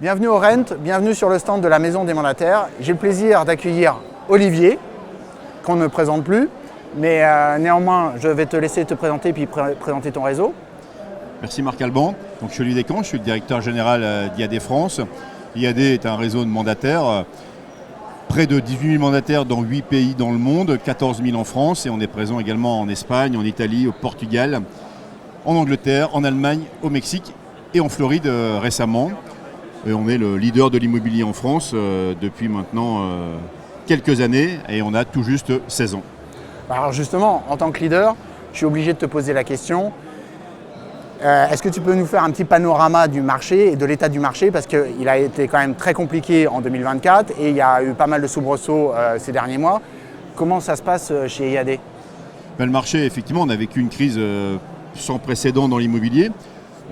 Bienvenue au Rent, bienvenue sur le stand de la Maison des Mandataires. J'ai le plaisir d'accueillir Olivier, qu'on ne présente plus, mais néanmoins je vais te laisser te présenter puis présenter ton réseau. Merci Marc Alban. Donc, je suis Olivier Descamps, je suis le directeur général d'IAD France. IAD est un réseau de mandataires, près de 18 000 mandataires dans 8 pays dans le monde, 14 000 en France, et on est présent également en Espagne, en Italie, au Portugal, en Angleterre, en Allemagne, au Mexique et en Floride récemment. Et on est le leader de l'immobilier en France depuis maintenant quelques années et on a tout juste 16 ans. Alors justement, en tant que leader, je suis obligé de te poser la question. Est-ce que tu peux nous faire un petit panorama du marché et de l'état du marché, parce qu'il a été quand même très compliqué en 2024 et il y a eu pas mal de soubresauts ces derniers mois. Comment ça se passe chez IAD? Le marché, effectivement, on a vécu une crise sans précédent dans l'immobilier.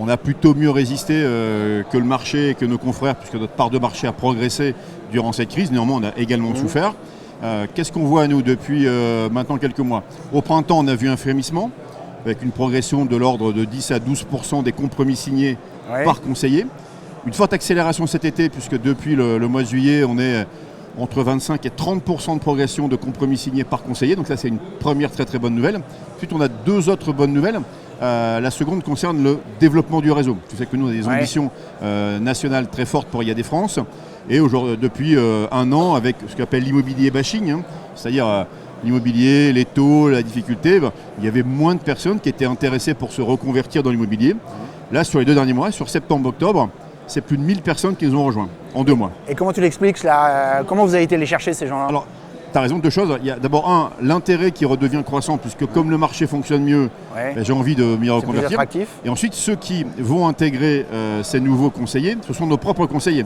On a plutôt mieux résisté que le marché et que nos confrères, puisque notre part de marché a progressé durant cette crise. Néanmoins, on a également souffert. Qu'est-ce qu'on voit, nous, depuis maintenant quelques mois? Au printemps, on a vu un frémissement, avec une progression de l'ordre de 10 à 12% des compromis signés par conseiller. Une forte accélération cet été, puisque depuis le mois de juillet, on est entre 25 et 30% de progression de compromis signés par conseiller. Donc ça, c'est une première très très bonne nouvelle. Ensuite, on a deux autres bonnes nouvelles. La seconde concerne le développement du réseau. Tu sais que nous, on a des ambitions nationales très fortes pour IAD France. Et depuis un an, avec ce qu'on appelle l'immobilier bashing, c'est-à-dire l'immobilier, les taux, la difficulté, il y avait moins de personnes qui étaient intéressées pour se reconvertir dans l'immobilier. Là, sur les 2 derniers mois, sur septembre-octobre, c'est plus de 1000 personnes qui nous ont rejoints en 2 mois. Et comment tu l'expliques là, comment vous avez été les chercher, ces gens-là? Alors, tu as raison, deux choses. Il y a d'abord l'intérêt qui redevient croissant, puisque comme le marché fonctionne mieux, j'ai envie de m'y reconvertir. Et ensuite, ceux qui vont intégrer ces nouveaux conseillers, ce sont nos propres conseillers.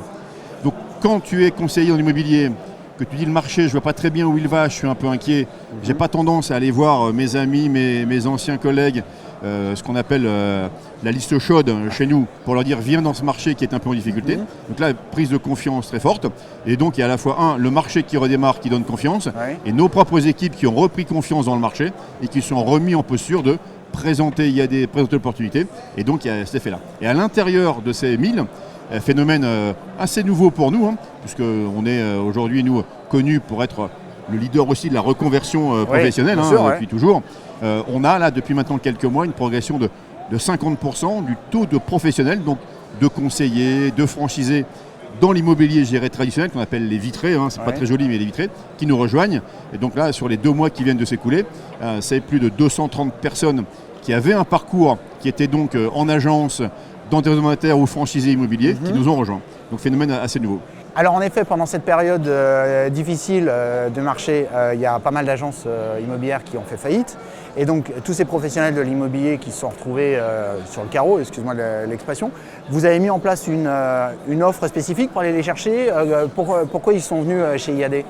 Donc quand tu es conseiller en immobilier, que tu dis le marché, je ne vois pas très bien où il va, je suis un peu inquiet, je n'ai pas tendance à aller voir mes amis, mes anciens collègues, ce qu'on appelle la liste chaude chez nous, pour leur dire viens dans ce marché qui est un peu en difficulté. Donc là, prise de confiance très forte. Et donc il y a à la fois le marché qui redémarre, qui donne confiance, et nos propres équipes qui ont repris confiance dans le marché et qui sont remis en posture de présenter l'opportunité. Et donc il y a cet effet-là. Et à l'intérieur de ces 1000, phénomène assez nouveau pour nous, puisqu'on est aujourd'hui, nous, connus pour être le leader aussi de la reconversion professionnelle, depuis toujours. On a là, depuis maintenant quelques mois, une progression de 50% du taux de professionnels, donc de conseillers, de franchisés dans l'immobilier géré traditionnel, qu'on appelle les vitrés, c'est pas très joli, mais les vitrés, qui nous rejoignent. Et donc là, sur les 2 mois qui viennent de s'écouler, c'est plus de 230 personnes qui avaient un parcours, qui étaient donc en agence, dans des mandataires ou franchisés immobiliers qui nous ont rejoints. Donc phénomène assez nouveau. Alors en effet, pendant cette période difficile de marché, il y a pas mal d'agences immobilières qui ont fait faillite. Et donc tous ces professionnels de l'immobilier qui se sont retrouvés sur le carreau, excuse-moi l'expression, vous avez mis en place une offre spécifique pour aller les chercher. Pourquoi ils sont venus chez IAD?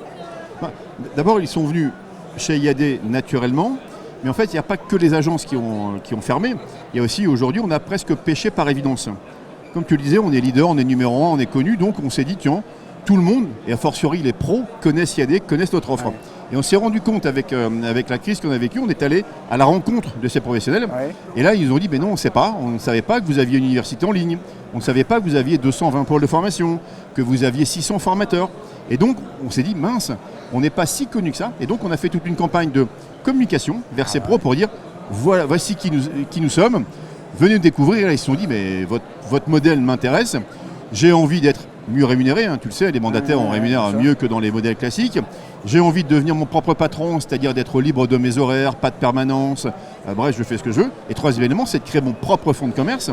D'abord, ils sont venus chez IAD naturellement. Mais en fait, il n'y a pas que les agences qui ont fermé. Il y a aussi, aujourd'hui, on a presque pêché par évidence. Comme tu le disais, on est leader, on est numéro 1, on est connu. Donc, on s'est dit, tiens, tout le monde, et a fortiori les pros, connaissent IAD, connaissent notre offre. Et on s'est rendu compte avec la crise qu'on a vécue, on est allé à la rencontre de ces professionnels. Et là, ils ont dit, mais non, on ne sait pas. On ne savait pas que vous aviez une université en ligne. On ne savait pas que vous aviez 220 pôles de formation, que vous aviez 600 formateurs. Et donc, on s'est dit, mince, on n'est pas si connu que ça. Et donc, on a fait toute une campagne de communication vers ces pros pour dire, voici qui nous sommes. Venez nous découvrir. Et là, ils se sont dit, mais votre modèle m'intéresse. J'ai envie d'être mieux rémunéré. Tu le sais, les mandataires, on rémunère mieux que dans les modèles classiques. J'ai envie de devenir mon propre patron, c'est-à-dire d'être libre de mes horaires, pas de permanence. Bref, je fais ce que je veux. Et troisième élément, c'est de créer mon propre fonds de commerce.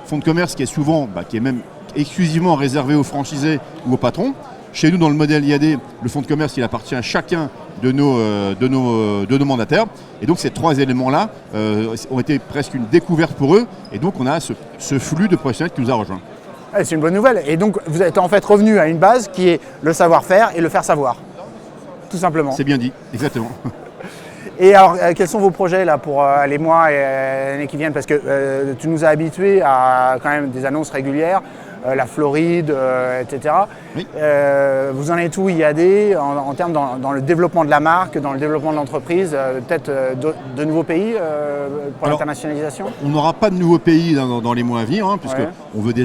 Fonds de commerce qui est souvent, qui est même exclusivement réservé aux franchisés ou aux patrons. Chez nous, dans le modèle IAD, le fonds de commerce, il appartient à chacun de nos mandataires. Et donc, ces 3 éléments-là ont été presque une découverte pour eux. Et donc, on a ce flux de professionnels qui nous a rejoints. C'est une bonne nouvelle. Et donc, vous êtes en fait revenu à une base qui est le savoir-faire et le faire savoir. Tout simplement. C'est bien dit, exactement. Et alors, quels sont vos projets là pour les mois et l'année qui viennent? Parce que tu nous as habitués à quand même des annonces régulières. la Floride, etc. Oui. Vous en êtes où IAD en termes dans le développement de la marque, dans le développement de l'entreprise, peut-être de nouveaux pays pour l'internationalisation? On n'aura pas de nouveaux pays dans les mois à venir, hein, puisque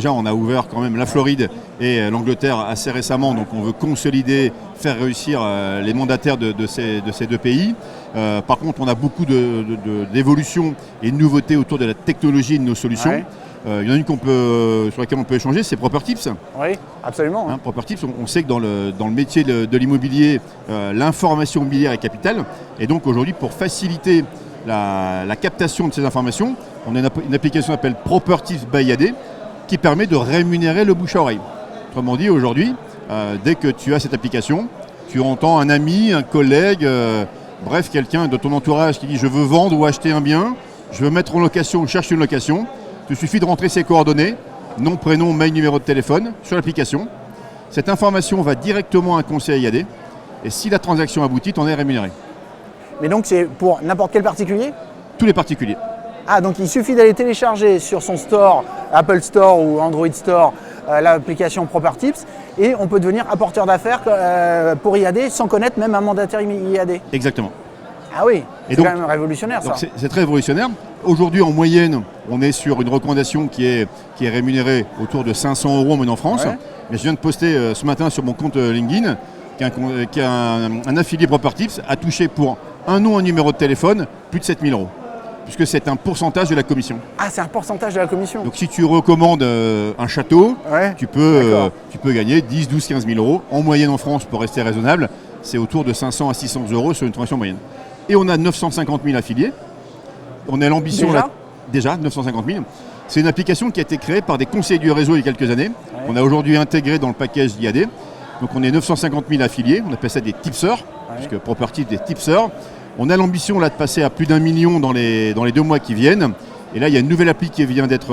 on a ouvert quand même la Floride et l'Angleterre assez récemment, donc on veut consolider, faire réussir les mandataires de ces deux pays. Par contre, on a beaucoup d'évolutions et de nouveautés autour de la technologie de nos solutions. Ouais. Il y en a une sur laquelle on peut échanger, c'est Propertips. Oui, absolument. Hein, Propertips, on sait que dans le métier de l'immobilier, l'information immobilière est capitale. Et donc aujourd'hui, pour faciliter la captation de ces informations, on a une application qui s'appelle Propertips by IAD qui permet de rémunérer le bouche à oreille. Autrement dit, aujourd'hui, dès que tu as cette application, tu entends un ami, un collègue, bref, quelqu'un de ton entourage qui dit « je veux vendre ou acheter un bien, je veux mettre en location ou chercher une location », il suffit de rentrer ses coordonnées, nom, prénom, mail, numéro de téléphone, sur l'application. Cette information va directement à un conseiller IAD et si la transaction aboutit, on est rémunéré. Mais donc c'est pour n'importe quel particulier? Tous les particuliers. Ah, donc il suffit d'aller télécharger sur son store, Apple Store ou Android Store, l'application Propertips et on peut devenir apporteur d'affaires pour IAD sans connaître même un mandataire IAD. Exactement. Ah oui, c'est quand même révolutionnaire ça. C'est très révolutionnaire. Aujourd'hui, en moyenne, on est sur une recommandation qui est rémunérée autour de 500 € en moyenne en France. Ouais. Mais je viens de poster ce matin sur mon compte LinkedIn qu'un affilié Propertips a touché pour un nom, un numéro de téléphone, plus de 7 000 €. Puisque c'est un pourcentage de la commission. Ah, c'est un pourcentage de la commission. Donc si tu recommandes un château, tu peux gagner 10, 12, 15 000 €. En moyenne en France, pour rester raisonnable, c'est autour de 500 à 600 € sur une transaction moyenne. Et on a 950 000 affiliés. On a l'ambition... Déjà 950 000. C'est une application qui a été créée par des conseillers du réseau il y a quelques années. Ouais. On a aujourd'hui intégré dans le package d'IAD. Donc on est 950 000 affiliés. On appelle ça des tipsers, puisque Propertips des tipsers. On a l'ambition là de passer à plus d'1 million dans les 2 mois qui viennent. Et là, il y a une nouvelle appli qui vient d'être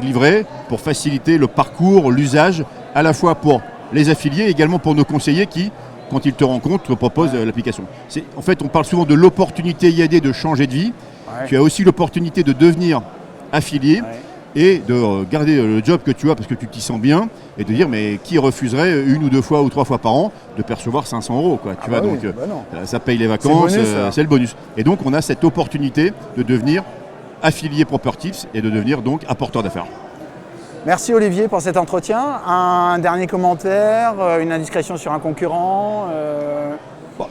livrée pour faciliter le parcours, l'usage, à la fois pour les affiliés et également pour nos conseillers qui, quand ils te rencontrent, te proposent l'application. En fait, on parle souvent de l'opportunité IAD de changer de vie. Ouais. Tu as aussi l'opportunité de devenir affilié et de garder le job que tu as parce que tu t'y sens bien et de dire mais qui refuserait 1 ou 2 fois ou 3 fois par an de percevoir 500 € quoi, tu vois, donc ça paye les vacances, c'est le bonus. Et donc on a cette opportunité de devenir affilié Propertips et de devenir donc apporteur d'affaires. Merci Olivier pour cet entretien. Un dernier commentaire, une indiscrétion sur un concurrent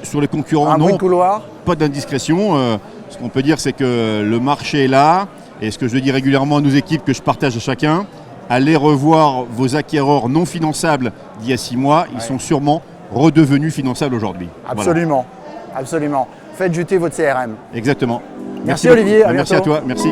sur les concurrents, non. Un bruit de couloir? Pas d'indiscrétion. Ce qu'on peut dire, c'est que le marché est là. Et ce que je dis régulièrement à nos équipes, que je partage à chacun, allez revoir vos acquéreurs non finançables d'il y a 6 mois. Ils sont sûrement redevenus finançables aujourd'hui. Absolument. Absolument. Faites jeter votre CRM. Exactement. Merci Olivier. Merci à toi. Merci.